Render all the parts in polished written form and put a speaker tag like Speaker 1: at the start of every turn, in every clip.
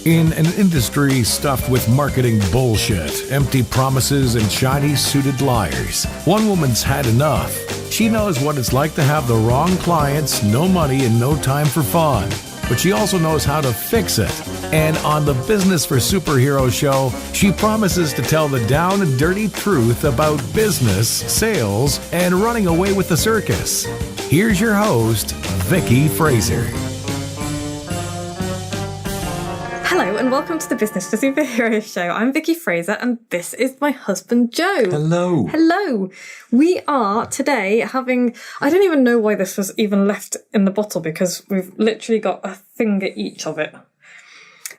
Speaker 1: In an industry stuffed with marketing bullshit, empty promises, and shiny-suited liars, one woman's had enough. She knows what it's like to have the wrong clients, no money, and no time for fun. But she also knows how to fix it. And on the Business for Superheroes show, she promises to tell the down and dirty truth about business, sales, and running away with the circus. Here's your host, Vicky Fraser.
Speaker 2: Hello and welcome to the Business for Superheroes show. I'm Vicky Fraser and this is my husband Joe.
Speaker 3: Hello.
Speaker 2: Hello. We are today having, I don't even know why this was even left in the bottle because we've literally got a finger each of it.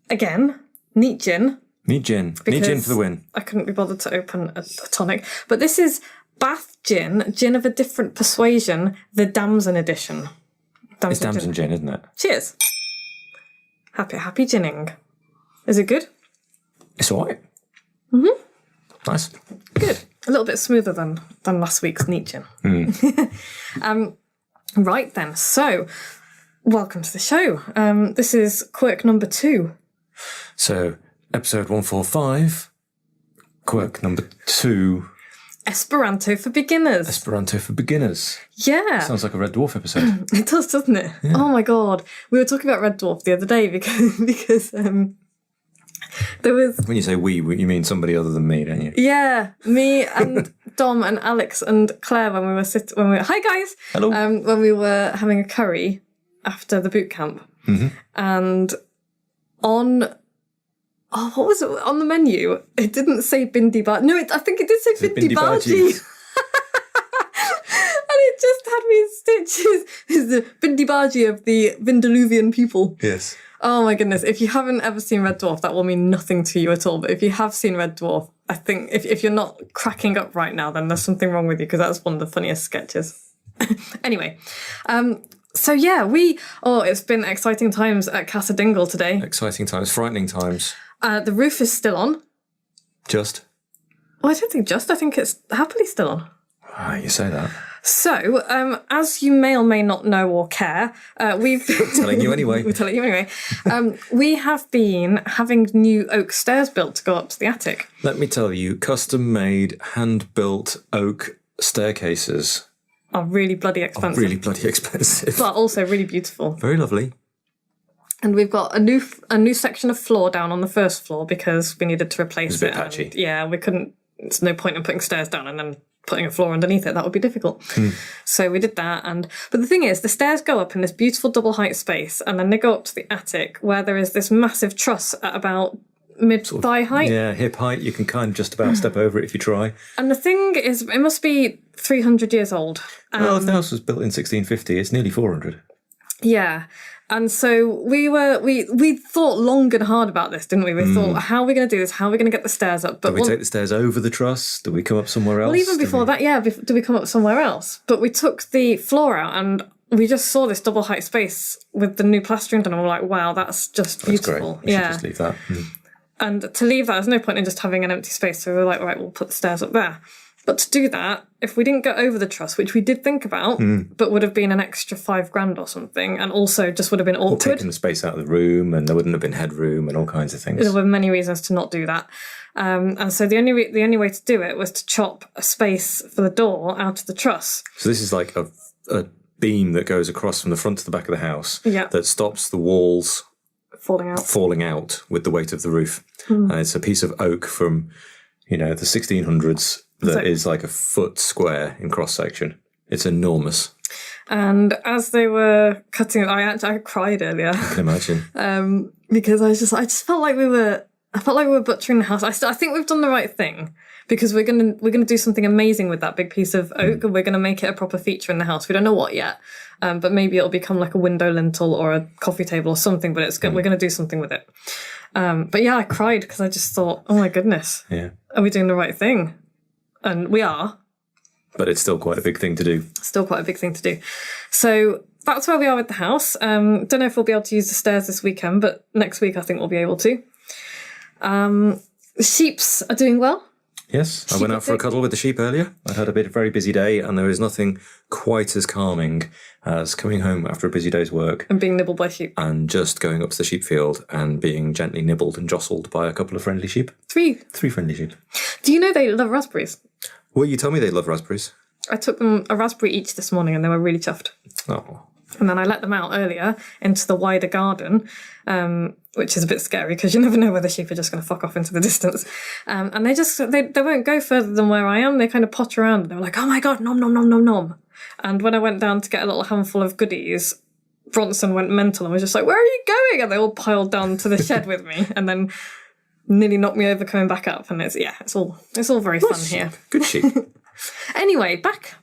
Speaker 2: Again, neat gin.
Speaker 3: Neat gin. Neat gin for the win.
Speaker 2: I couldn't be bothered to open a tonic. But this is Bath gin, gin of a different persuasion, the Damson edition.
Speaker 3: It's Damson gin, isn't it?
Speaker 2: Cheers. Happy ginning. Is it good?
Speaker 3: It's all right.
Speaker 2: Mm-hmm.
Speaker 3: Nice.
Speaker 2: Good. A little bit smoother than last week's neat gin. Right then. So, welcome to the show. This is Quirk Number 2.
Speaker 3: So, episode 145, Quirk Number 2.
Speaker 2: Esperanto for beginners.
Speaker 3: Esperanto for beginners.
Speaker 2: Yeah.
Speaker 3: Sounds like a Red Dwarf episode.
Speaker 2: It does, doesn't it? Yeah. Oh my God. We were talking about Red Dwarf the other day because there was...
Speaker 3: When you say we, you mean somebody other than me, don't you?
Speaker 2: Yeah. Me and Dom and Alex and Claire when we were hi guys.
Speaker 3: Hello.
Speaker 2: When we were having a curry after the boot camp.
Speaker 3: Mm-hmm.
Speaker 2: And on... Oh, what was it? On the menu, it didn't say Bindi Bhaji. No, I think it did say Bindi Bhaji. And it just had me in stitches. It's the Bindi Bhaji of the Vindoluvian people.
Speaker 3: Yes.
Speaker 2: Oh my goodness. If you haven't ever seen Red Dwarf, that will mean nothing to you at all. But if you have seen Red Dwarf, I think if you're not cracking up right now, then there's something wrong with you because that's one of the funniest sketches. Anyway, so yeah, it's been exciting times at Casa Dingle today.
Speaker 3: Exciting times, frightening times.
Speaker 2: The roof is still on.
Speaker 3: Just?
Speaker 2: Well, I don't think just. I think it's happily still on.
Speaker 3: Ah, you say that.
Speaker 2: So, as you may or may not know or care, we've...
Speaker 3: We're telling you anyway.
Speaker 2: We're telling you anyway. We have been having new oak stairs built to go up to the attic.
Speaker 3: Let me tell you, custom-made, hand-built oak staircases
Speaker 2: are really bloody expensive. But also really beautiful.
Speaker 3: Very lovely.
Speaker 2: And we've got a new section of floor down on the first floor because we needed to replace it.
Speaker 3: It's a bit patchy.
Speaker 2: Yeah, we couldn't. There's no point in putting stairs down and then putting a floor underneath it. That would be difficult. So we did that. But the thing is, the stairs go up in this beautiful double height space, and then they go up to the attic where there is this massive truss at about mid-thigh height.
Speaker 3: Yeah, hip height. You can kind of just about step over it if you try.
Speaker 2: And the thing is, it must be 300 years old.
Speaker 3: Well, if the house was built in 1650, it's nearly 400.
Speaker 2: Yeah. And so we thought long and hard about this, didn't we? We thought, how are we going to do this? How are we going to get the stairs up? But
Speaker 3: do we take the stairs over the truss? Do we come up somewhere else?
Speaker 2: Well, even before that, yeah, do we come up somewhere else? But we took the floor out and we just saw this double height space with the new plastering done and we're like, wow, that's just beautiful.
Speaker 3: That's great. We should just leave that.
Speaker 2: And to leave that, there's no point in just having an empty space. So we were like, right, we'll put the stairs up there. But to do that, if we didn't go over the truss, which we did think about, but would have been an extra $5,000 or something, and also just would have been awkward.
Speaker 3: Or taking the space out of the room, and there wouldn't have been headroom and all kinds of things.
Speaker 2: There were many reasons to not do that. And so the only way to do it was to chop a space for the door out of the truss.
Speaker 3: So this is like a beam that goes across from the front to the back of the house that stops the walls falling out with the weight of the roof. And it's a piece of oak from, the 1600s. That is like a foot square in cross-section. It's enormous.
Speaker 2: And as they were cutting it, I cried earlier.
Speaker 3: I can imagine.
Speaker 2: Because I just felt like we were butchering the house. I think we've done the right thing because we're gonna do something amazing with that big piece of oak and we're gonna make it a proper feature in the house. We don't know what yet, but maybe it'll become like a window lintel or a coffee table or something. But we're gonna do something with it. But yeah, I cried because I just thought, oh my goodness, are we doing the right thing? And we are.
Speaker 3: But it's still quite a big thing to do.
Speaker 2: So that's where we are with the house. Don't know if we'll be able to use the stairs this weekend, but next week I think we'll be able to. The sheeps are doing well.
Speaker 3: Yes, I went out for a cuddle with the sheep earlier. I'd had a very busy day, and there is nothing quite as calming as coming home after a busy day's work.
Speaker 2: And being nibbled by sheep.
Speaker 3: And just going up to the sheep field and being gently nibbled and jostled by a couple of friendly sheep. Three friendly sheep.
Speaker 2: Do you know they love raspberries?
Speaker 3: Well, you told me they love raspberries.
Speaker 2: I took them a raspberry each this morning and they were really chuffed.
Speaker 3: Oh.
Speaker 2: And then I let them out earlier into the wider garden, which is a bit scary because you never know where the sheep are just going to fuck off into the distance. And they won't go further than where I am. They kind of potter around. They were like, oh my God, nom, nom, nom, nom, nom. And when I went down to get a little handful of goodies, Bronson went mental and was just like, where are you going? And they all piled down to the shed with me and then nearly knocked me over coming back up. And it's all very fun here.
Speaker 3: Good sheep.
Speaker 2: Anyway, back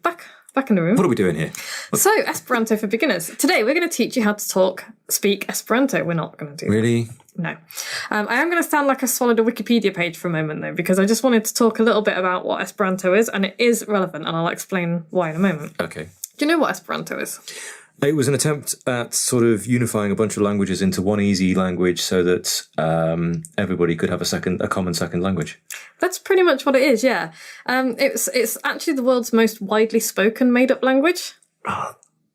Speaker 2: in the room.
Speaker 3: What are we doing here?
Speaker 2: So, Esperanto for beginners. Today, we're going to teach you how to speak Esperanto. We're not going to do
Speaker 3: Really?
Speaker 2: that. No. I am going to sound like I swallowed a Wikipedia page for a moment, though, because I just wanted to talk a little bit about what Esperanto is, and it is relevant, and I'll explain why in a moment.
Speaker 3: Okay.
Speaker 2: Do you know what Esperanto is?
Speaker 3: It was an attempt at sort of unifying a bunch of languages into one easy language so that everybody could have a common second language. That's
Speaker 2: pretty much what it is, yeah. It's actually the world's most widely spoken made-up language.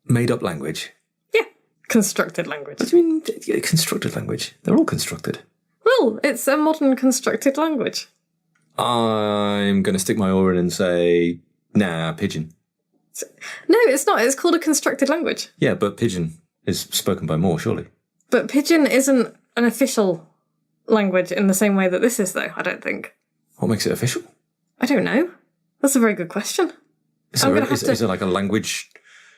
Speaker 3: Made-up language?
Speaker 2: Yeah. Constructed language.
Speaker 3: What do you mean constructed language? They're all constructed.
Speaker 2: Well, it's a modern constructed language.
Speaker 3: I'm going to stick my oar in and say, Pidgin.
Speaker 2: No, it's not. It's called a constructed language.
Speaker 3: Yeah, but Pidgin is spoken by more, surely.
Speaker 2: But Pidgin isn't an official language in the same way that this is, though, I don't think.
Speaker 3: What makes it official?
Speaker 2: I don't know. That's a very good question.
Speaker 3: Is there like a language...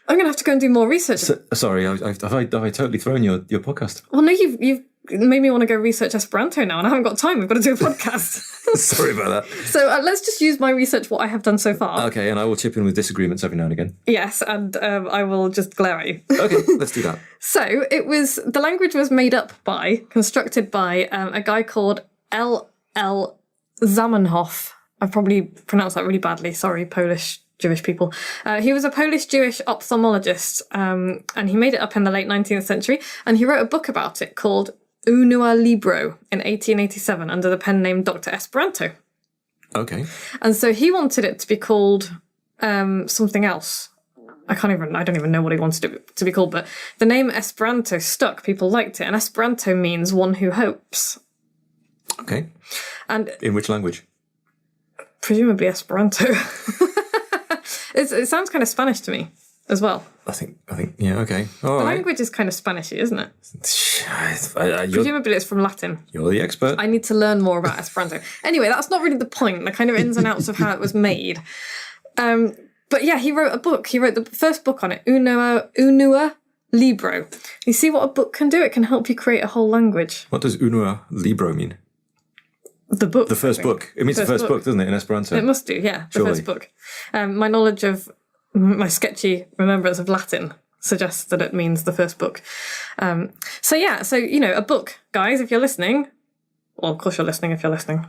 Speaker 2: I'm going to have to go and do more research.
Speaker 3: Sorry, have I totally thrown your podcast?
Speaker 2: Well, no, you've made me want to go research Esperanto now, and I haven't got time. We've got to do a podcast.
Speaker 3: Sorry about that.
Speaker 2: So let's just use my research, what I have done so far.
Speaker 3: Okay, and I will chip in with disagreements every now and again.
Speaker 2: Yes, and I will just glare at you.
Speaker 3: Okay, let's do that.
Speaker 2: So the language was constructed by a guy called L.L. Zamenhof. I've probably pronounced that really badly. Sorry, Polish Jewish people. He was a Polish-Jewish ophthalmologist, and he made it up in the late 19th century, and he wrote a book about it called Unua Libro in 1887 under the pen name Dr. Esperanto.
Speaker 3: Okay.
Speaker 2: And so he wanted it to be called something else. I don't even know what he wanted it to be called, but the name Esperanto stuck. People liked it, and Esperanto means one who hopes.
Speaker 3: Okay.
Speaker 2: And
Speaker 3: in which language?
Speaker 2: Presumably Esperanto. It sounds kind of Spanish to me as well.
Speaker 3: I think, yeah, okay.
Speaker 2: The language is kind of Spanishy, isn't it? Presumably it's from Latin.
Speaker 3: You're the expert.
Speaker 2: I need to learn more about Esperanto. Anyway, that's not really the point, the kind of ins and outs of how it was made. But yeah, he wrote a book. He wrote the first book on it, Unua Libro. You see what a book can do? It can help you create a whole language.
Speaker 3: What does Unua Libro mean?
Speaker 2: The book.
Speaker 3: The first book. It means the first book, doesn't it, in Esperanto?
Speaker 2: It must do, yeah. The first book. My knowledge of my sketchy remembrance of Latin suggests that it means the first book. So a book, guys, if you're listening. Well, of course you're listening if you're listening.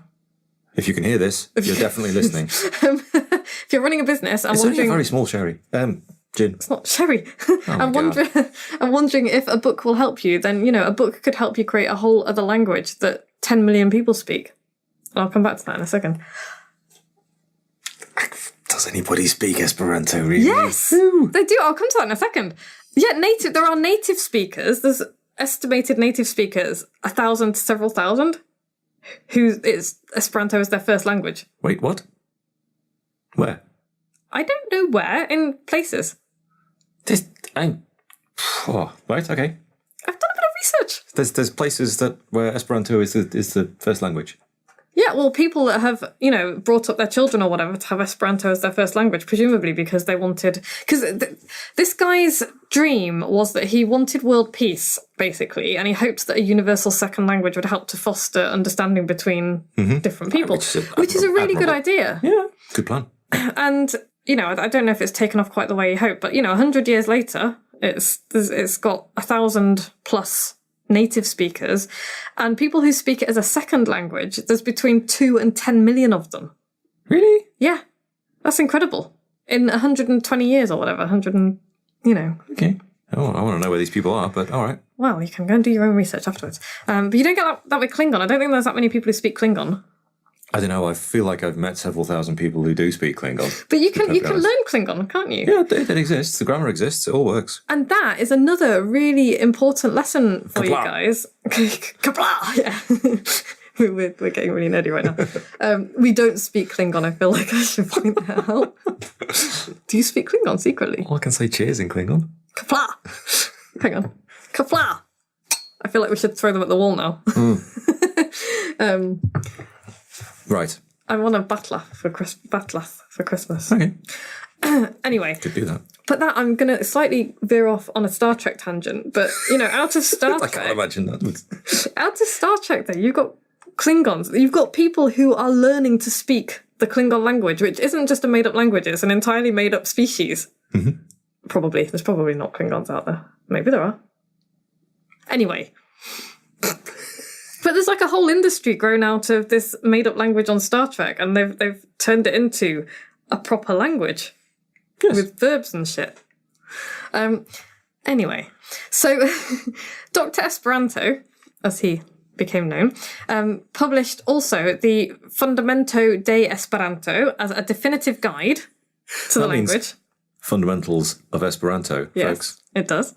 Speaker 3: If you can hear this, you're definitely listening.
Speaker 2: If you're running a business,
Speaker 3: it's only a very small sherry. Gin.
Speaker 2: It's not sherry. I'm wondering if a book will help you. Then, a book could help you create a whole other language that 10 million people speak. I'll come back to that in a second.
Speaker 3: Does anybody speak Esperanto, really?
Speaker 2: Yes, they do. I'll come to that in a second. Yeah, there are native speakers. There's estimated native speakers, 1,000 to several thousand, Esperanto is their first language.
Speaker 3: Wait, what? Where?
Speaker 2: I don't know where, in places.
Speaker 3: Right, okay.
Speaker 2: I've done a bit of research.
Speaker 3: There's places where Esperanto is the first language.
Speaker 2: Yeah, well, people that have, brought up their children or whatever to have Esperanto as their first language, presumably because they wanted... Because this guy's dream was that he wanted world peace, basically, and he hoped that a universal second language would help to foster understanding between different people, which is a really good idea.
Speaker 3: Yeah, good plan.
Speaker 2: And, I don't know if it's taken off quite the way he hoped, but, 100 years later, it's got 1,000 plus native speakers, and people who speak it as a second language, there's between 2 and 10 million of them.
Speaker 3: Really?
Speaker 2: Yeah. That's incredible. In 120 years or whatever,
Speaker 3: Okay. Oh, I want to know where these people are, but all right.
Speaker 2: Well, you can go and do your own research afterwards. But you don't get that with Klingon. I don't think there's that many people who speak Klingon.
Speaker 3: I don't know. I feel like I've met several thousand people who do speak Klingon.
Speaker 2: But you can learn Klingon, can't you?
Speaker 3: Yeah, it exists. The grammar exists. It all works.
Speaker 2: And that is another really important lesson for you guys. Kapla! Yeah. We're getting really nerdy right now. We don't speak Klingon. I feel like I should point that out. Do you speak Klingon secretly?
Speaker 3: Well, I can say cheers in Klingon.
Speaker 2: Kapla! Hang on. Kapla! I feel like we should throw them at the wall now.
Speaker 3: Right.
Speaker 2: I want a batlath for Christmas.
Speaker 3: Okay.
Speaker 2: Anyway.
Speaker 3: Could do that.
Speaker 2: But that, I'm going to slightly veer off on a Star Trek tangent. But, out of Star Trek...
Speaker 3: I can't imagine that.
Speaker 2: Out of Star Trek, though, you've got Klingons. You've got people who are learning to speak the Klingon language, which isn't just a made-up language. It's an entirely made-up species.
Speaker 3: Mm-hmm.
Speaker 2: Probably. There's probably not Klingons out there. Maybe there are. Anyway... But there's like a whole industry grown out of this made-up language on Star Trek, and they've turned it into a proper language with verbs and shit. Anyway, so Dr. Esperanto, as he became known, published also the Fundamento de Esperanto as a definitive guide to the language.
Speaker 3: Fundamentals of Esperanto, folks.
Speaker 2: It does.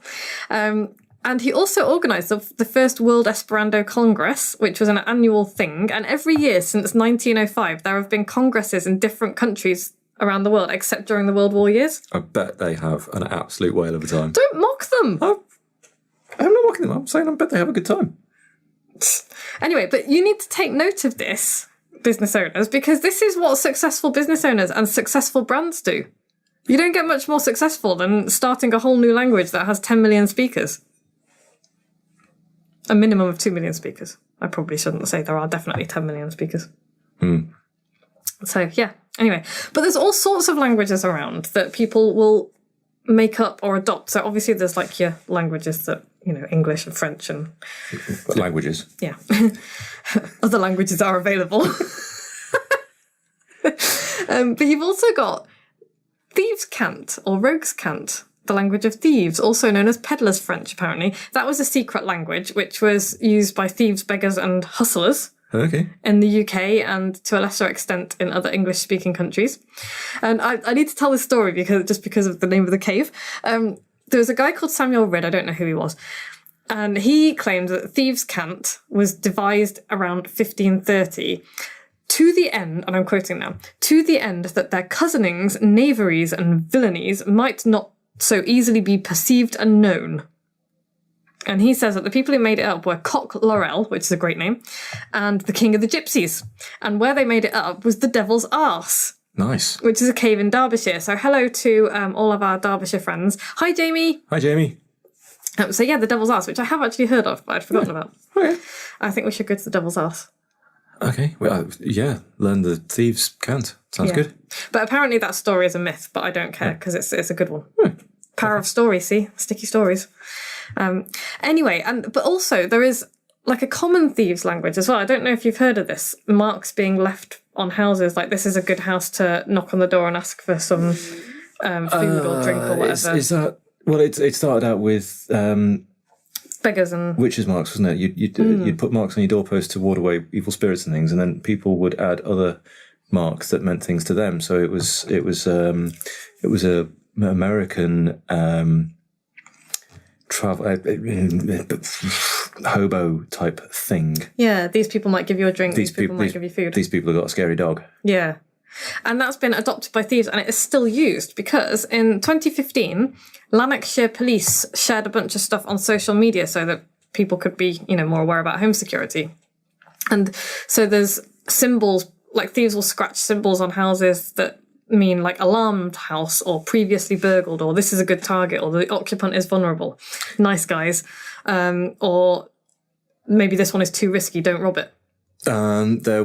Speaker 2: And he also organised the first World Esperanto Congress, which was an annual thing. And every year since 1905, there have been congresses in different countries around the world, except during the World War years.
Speaker 3: I bet they have an absolute whale of a time.
Speaker 2: Don't mock them.
Speaker 3: I'm not mocking them. I'm saying I bet they have a good time.
Speaker 2: Anyway, but you need to take note of this, business owners, because this is what successful business owners and successful brands do. You don't get much more successful than starting a whole new language that has 10 million speakers. A minimum of 2 million speakers. I probably shouldn't say there are definitely 10 million speakers. So, yeah. Anyway, but there's all sorts of languages around that people will make up or adopt. So obviously there's like your languages that, English and French and...
Speaker 3: Languages.
Speaker 2: Yeah. Other languages are available. But you've also got thieves' cant or rogues' cant. The language of thieves, also known as peddlers' French, apparently. That was a secret language, which was used by thieves, beggars, and hustlers in the UK and to a lesser extent in other English-speaking countries. And I need to tell this story because of the name of the cave. There was a guy called Samuel Ridd, I don't know who he was, and he claimed that thieves' cant was devised around 1530 to the end, and I'm quoting now, to the end that their cousinings, knaveries, and villainies might not so easily be perceived and known. And he says that the people who made it up were Cock Laurel, which is a great name, and the King of the Gypsies. And where they made it up was the Devil's Arse.
Speaker 3: Nice.
Speaker 2: Which is a cave in Derbyshire. So hello to all of our Derbyshire friends. Hi, Jamie.
Speaker 3: Hi, Jamie.
Speaker 2: So yeah, the Devil's Arse, which I have actually heard of, but I'd forgotten about.
Speaker 3: Okay.
Speaker 2: I think we should go to the Devil's Arse.
Speaker 3: Okay. Well, learn the thieves' cant. Sounds good.
Speaker 2: But apparently that story is a myth, but I don't care because it's a good one. Power of story, see? Sticky stories. Anyway, but also there is like a common thieves language as well. I don't know if you've heard of this. Marks being left on houses, like this is a good house to knock on the door and ask for some food or drink or whatever.
Speaker 3: Is that... Well, it started out with...
Speaker 2: beggars and...
Speaker 3: witches' marks, wasn't it? You'd put marks on your doorpost to ward away evil spirits and things, and then people would add other marks that meant things to them. So it was a American travel hobo type thing.
Speaker 2: Yeah, these people might give you a drink. These people might give you food.
Speaker 3: These people have got a scary dog.
Speaker 2: Yeah. And that's been adopted by thieves, and it is still used because in 2015, Lanarkshire Police shared a bunch of stuff on social media so that people could be, more aware about home security. And so there's symbols, like thieves will scratch symbols on houses that mean like alarmed house or previously burgled or this is a good target or the occupant is vulnerable. Nice guys. Or maybe this one is too risky, don't rob it.
Speaker 3: There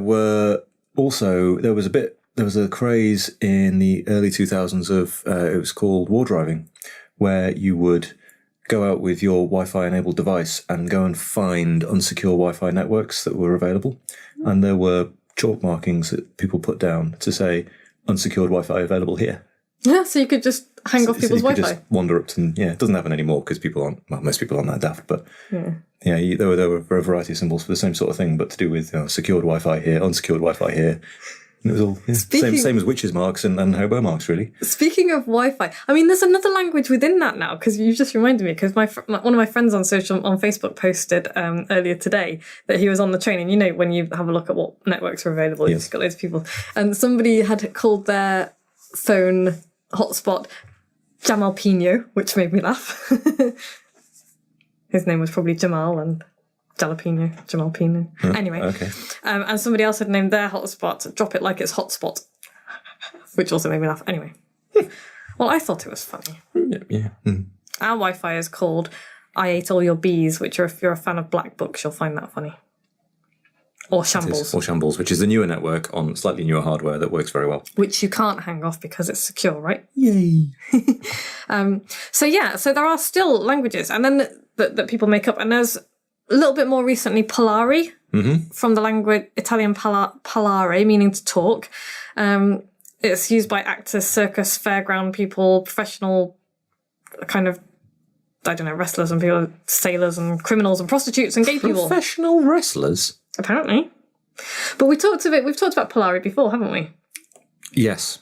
Speaker 3: was a craze in the early 2000s of, it was called war driving, where you would go out with your Wi-Fi enabled device and go and find unsecure Wi-Fi networks that were available. And there were chalk markings that people put down to say unsecured Wi-Fi available here.
Speaker 2: Yeah, so you could just hang off people's Wi-Fi.
Speaker 3: Just wander up to, it doesn't happen anymore because most people aren't that daft, but there were a variety of symbols for the same sort of thing, but to do with secured Wi-Fi here, unsecured Wi-Fi here. And it was all same as witches marks and hobo marks, really.
Speaker 2: Speaking of Wi-Fi, I mean, there's another language within that now, because you just reminded me, because one of my friends on Facebook posted earlier today that he was on the train, and when you have a look at what networks are available, you've got loads of people, and somebody had called their phone hotspot Jamalpino, which made me laugh. His name was probably Jamal and Jamalpino. Anyway,
Speaker 3: okay.
Speaker 2: And somebody else had named their hotspot Drop It Like It's Hotspot, which also made me laugh. Anyway, well, I thought it was funny.
Speaker 3: Yeah.
Speaker 2: Our Wi-Fi is called I Ate All Your Bees, which if you're a fan of black books, you'll find that funny. Or Shambles.
Speaker 3: Or Shambles, which is the newer network on slightly newer hardware that works very well.
Speaker 2: Which you can't hang off because it's secure, right?
Speaker 3: Yay.
Speaker 2: So there are still languages, and then that people make up, and there's a little bit more recently Polari, from the language Italian parlare, meaning to talk. It's used by actors, circus, fairground people, professional kind of, wrestlers and people, sailors and criminals and prostitutes and gay people.
Speaker 3: Professional wrestlers?
Speaker 2: Apparently. But we've talked about Polari before, haven't we?
Speaker 3: Yes.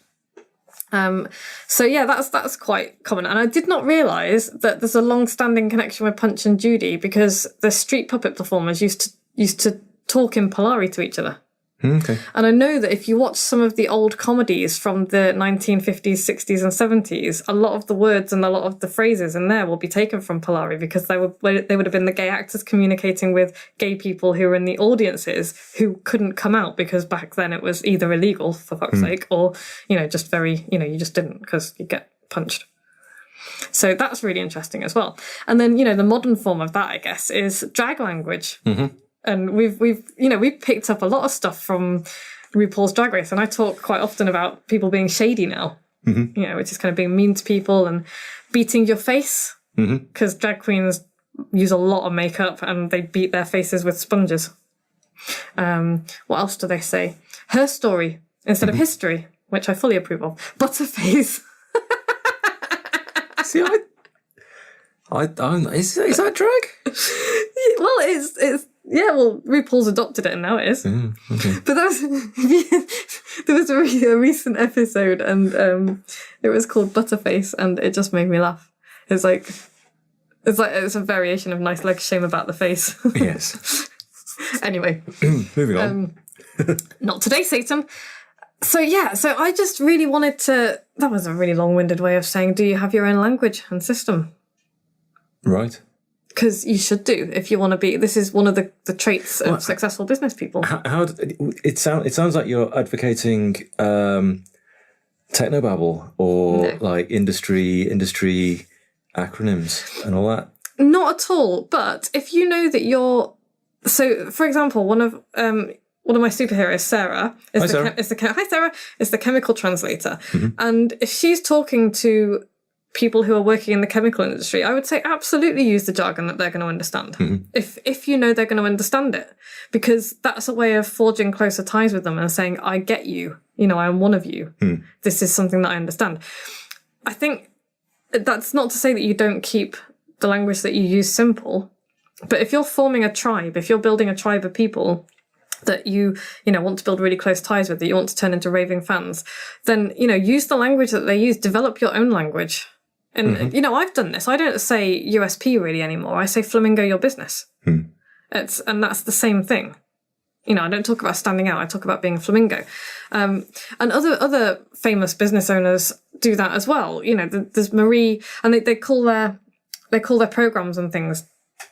Speaker 2: That's quite common. And I did not realise that there's a long-standing connection with Punch and Judy, because the street puppet performers used to talk in Polari to each other.
Speaker 3: Okay.
Speaker 2: And I know that if you watch some of the old comedies from the 1950s, 60s and 70s, a lot of the words and a lot of the phrases in there will be taken from Polari, because they would have been the gay actors communicating with gay people who were in the audiences who couldn't come out because back then it was either illegal, for fuck's sake, or, just very, you just didn't because you get punched. So that's really interesting as well. And then, the modern form of that, I guess, is drag language. Mm-hmm. And we've picked up a lot of stuff from RuPaul's Drag Race, and I talk quite often about people being shady now, which is kind of being mean to people and beating your face, because drag queens use a lot of makeup and they beat their faces with sponges. What else do they say? Her story instead of history, which I fully approve of. Butterface.
Speaker 3: See, is that drag?
Speaker 2: Well, it's. Yeah, well, RuPaul's adopted it and now it is.
Speaker 3: Okay.
Speaker 2: But there was a recent episode and it was called Butterface, and it just made me laugh. It's a variation of Nice Legs, Shame About the Face.
Speaker 3: Yes.
Speaker 2: Anyway.
Speaker 3: Moving on.
Speaker 2: Not today, Satan. So I just really wanted to... That was a really long-winded way of saying, do you have your own language and system?
Speaker 3: Right.
Speaker 2: Because you should do if you want to be. This is one of the traits of successful business people.
Speaker 3: How it sounds like you're advocating technobabble or like industry acronyms and all that.
Speaker 2: Not at all. But if you know that you're, so for example, one of my superheroes, Sarah, is hi Sarah, is the chemical translator, and if she's talking to people who are working in the chemical industry, I would say absolutely use the jargon that they're going to understand. If you know they're going to understand it, because that's a way of forging closer ties with them and saying, I get you, I am one of you. This is something that I understand. I think that's not to say that you don't keep the language that you use simple, but if you're forming a tribe, if you're building a tribe of people that you want to build really close ties with, that you want to turn into raving fans, then, use the language that they use, develop your own language. And, I've done this. I don't say USP really anymore. I say flamingo your business. And that's the same thing. I don't talk about standing out. I talk about being a flamingo. And other famous business owners do that as well. There's Marie, and they call their programs and things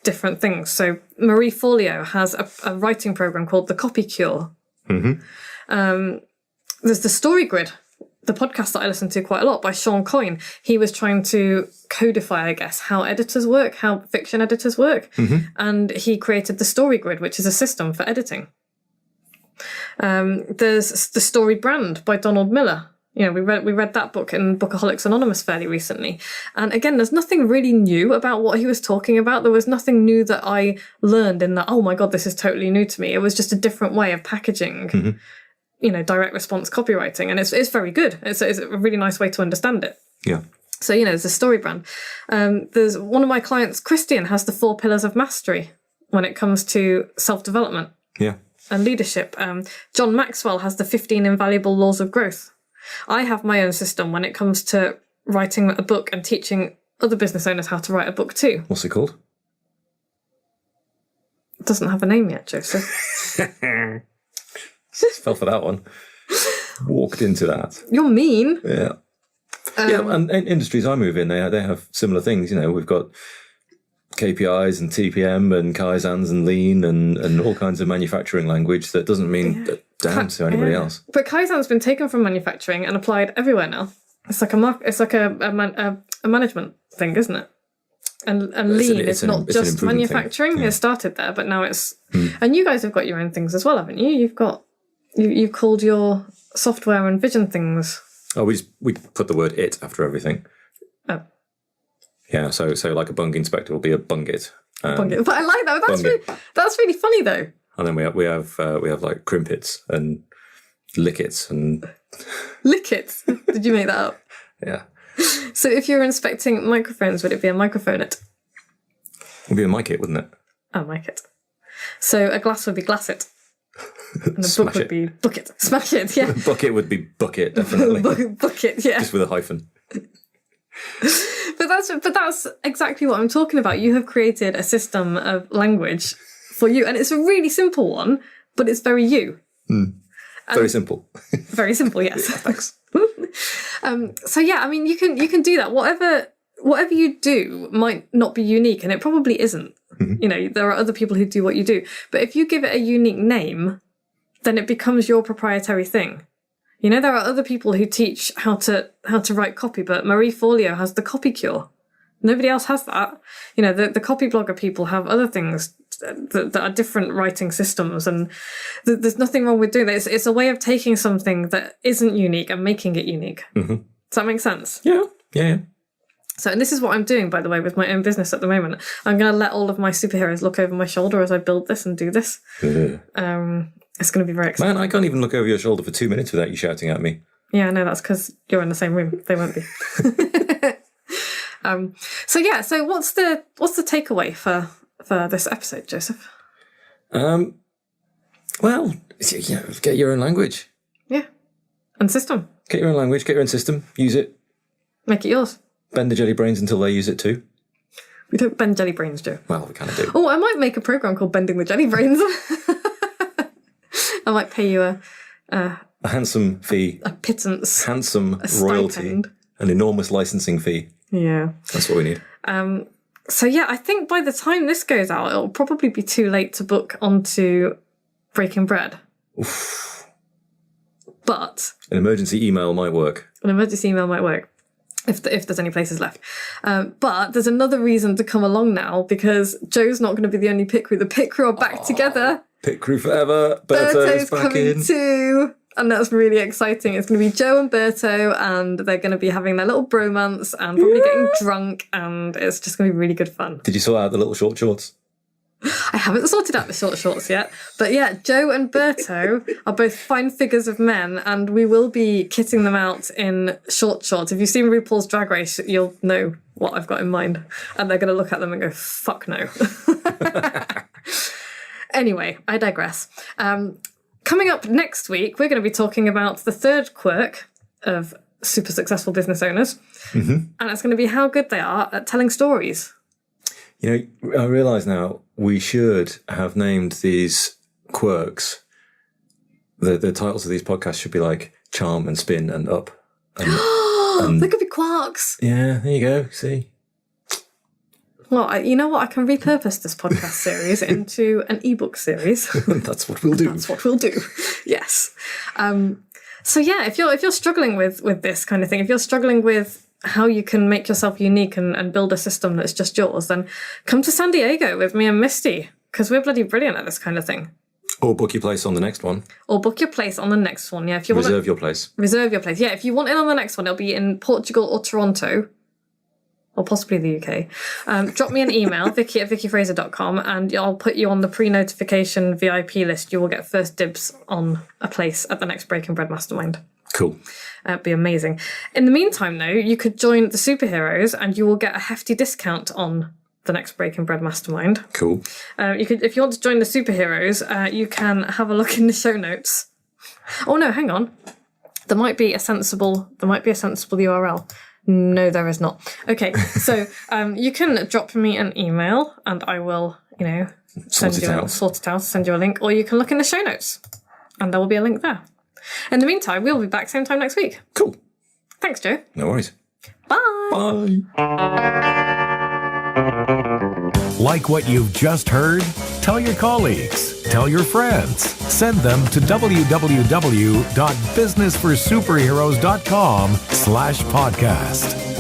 Speaker 2: different things. So Marie Forleo has a writing program called The Copy Cure. There's the Story Grid, the podcast that I listen to quite a lot by Sean Coyne. He was trying to codify, I guess, how editors work, how fiction editors work. And he created the Story Grid, which is a system for editing. There's the Story Brand by Donald Miller. We read that book in Bookaholics Anonymous fairly recently. And again, there's nothing really new about what he was talking about. There was nothing new that I learned in that, oh my God, this is totally new to me. It was just a different way of packaging direct response copywriting, and it's very good. It's a really nice way to understand it.
Speaker 3: Yeah.
Speaker 2: So, there's a story brand. There's one of my clients, Christian, has the 4 pillars of mastery when it comes to self-development.
Speaker 3: Yeah.
Speaker 2: And leadership. John Maxwell has the 15 invaluable laws of growth. I have my own system when it comes to writing a book and teaching other business owners how to write a book too.
Speaker 3: What's it called?
Speaker 2: It doesn't have a name yet, Joseph.
Speaker 3: Fell for that one. Walked into that.
Speaker 2: You're mean.
Speaker 3: Yeah. And industries I move in, they have similar things. We've got KPIs and TPM and Kaizens and Lean and all kinds of manufacturing language that doesn't mean a damn to anybody else.
Speaker 2: But Kaizen's been taken from manufacturing and applied everywhere now. It's like a management thing, isn't it? And Lean is not just manufacturing. Yeah. It started there, but now it's. And you guys have got your own things as well, haven't you? You've called your software and vision things.
Speaker 3: Oh, we put the word "it" after everything.
Speaker 2: Oh.
Speaker 3: Yeah, so like a bung inspector will be a bungit.
Speaker 2: Bungit, but I like that. That's really funny though.
Speaker 3: And then we have like crimpets and lickets and
Speaker 2: lickets. Did you make that up?
Speaker 3: Yeah.
Speaker 2: So if you're inspecting microphones, would it be a microphone it?
Speaker 3: It would be a mic it, wouldn't it?
Speaker 2: Oh, mic it. So a glass would be glass it. And a book would be book it. Smash it, yeah.
Speaker 3: Bucket would be bucket, definitely.
Speaker 2: Bucket, yeah.
Speaker 3: Just with a hyphen.
Speaker 2: But that's exactly what I'm talking about. You have created a system of language for you, and it's a really simple one, but it's very you.
Speaker 3: Very simple.
Speaker 2: Very simple, yes.
Speaker 3: Yeah, thanks.
Speaker 2: So yeah, I mean, you can do that. Whatever you do might not be unique, and it probably isn't. Mm-hmm. There are other people who do what you do, but if you give it a unique name, then it becomes your proprietary thing. There are other people who teach how to write copy, but Marie Forleo has the copy cure. Nobody else has that. The copy blogger people have other things that are different writing systems, and there's nothing wrong with doing that. It's a way of taking something that isn't unique and making it unique. Mm-hmm. Does that make sense?
Speaker 3: Yeah.
Speaker 2: So, and this is what I'm doing, by the way, with my own business at the moment. I'm going to let all of my superheroes look over my shoulder as I build this and do this. It's going to be very exciting.
Speaker 3: Man, I can't even look over your shoulder for 2 minutes without you shouting at me.
Speaker 2: Yeah, I know, that's because you're in the same room. They won't be. So what's the takeaway for this episode, Joseph?
Speaker 3: Well, get your own language.
Speaker 2: Yeah. And system.
Speaker 3: Get your own language, get your own system, use it.
Speaker 2: Make it yours.
Speaker 3: Bend the jelly brains until they use it too.
Speaker 2: We don't bend jelly brains, Joe.
Speaker 3: Well, we kind of do.
Speaker 2: Oh, I might make a program called Bending the Jelly Brains. I might pay you a
Speaker 3: handsome fee.
Speaker 2: A pittance.
Speaker 3: Handsome royalty. An enormous licensing fee.
Speaker 2: Yeah.
Speaker 3: That's what we need.
Speaker 2: So yeah, I think by the time this goes out, it'll probably be too late to book onto Breaking Bread.
Speaker 3: Oof.
Speaker 2: But
Speaker 3: an emergency email might work. If there's any places left. But there's another reason to come along now, because Joe's not going to be the only pit crew. The pit crew are back together. Pit crew forever. Berto's back
Speaker 2: coming
Speaker 3: in
Speaker 2: too. And that's really exciting. It's going to be Joe and Berto, and they're going to be having their little bromance and probably getting drunk, and it's just going to be really good fun.
Speaker 3: Did you sort out the little short shorts?
Speaker 2: I haven't sorted out the short shorts yet. But yeah, Joe and Berto are both fine figures of men, and we will be kitting them out in short shorts. If you've seen RuPaul's Drag Race, you'll know what I've got in mind. And they're going to look at them and go, fuck no. Anyway, I digress. Coming up next week, we're going to be talking about the third quirk of super successful business owners. Mm-hmm. And it's going to be how good they are at telling stories.
Speaker 3: I realise now we should have named these quirks. The titles of these podcasts should be like Charm and Spin and Up. And
Speaker 2: they could be Quarks.
Speaker 3: Yeah, there you go. See?
Speaker 2: Well, you know what? I can repurpose this podcast series into an ebook series.
Speaker 3: That's what we'll do.
Speaker 2: That's what we'll do. Yes. So yeah, if you're struggling with this kind of thing, if you're struggling with how you can make yourself unique and build a system that's just yours, then come to San Diego with me and Misty, because we're bloody brilliant at this kind of thing.
Speaker 3: Or book your place on the next one.
Speaker 2: Yeah, if you
Speaker 3: reserve your place.
Speaker 2: Reserve your place. Yeah, if you want in on the next one, it'll be in Portugal or Toronto. Or possibly the UK. Drop me an email, vicky@vickyfraser.com, and I'll put you on the pre-notification VIP list. You will get first dibs on a place at the next Breaking Bread Mastermind.
Speaker 3: Cool.
Speaker 2: It'd be amazing. In the meantime, though, you could join the superheroes and you will get a hefty discount on the next Breaking Bread Mastermind.
Speaker 3: Cool.
Speaker 2: If you want to join the superheroes, you can have a look in the show notes. Oh no, hang on. There might be a sensible URL. No, there is not. Okay, so you can drop me an email and I will, sort it out, send you a link, or you can look in the show notes and there will be a link there. In the meantime, we'll be back same time next week.
Speaker 3: Cool.
Speaker 2: Thanks, Joe.
Speaker 3: No worries.
Speaker 2: Bye.
Speaker 3: Bye.
Speaker 1: Like what you've just heard? Tell your colleagues, tell your friends, send them to www.businessforsuperheroes.com/podcast.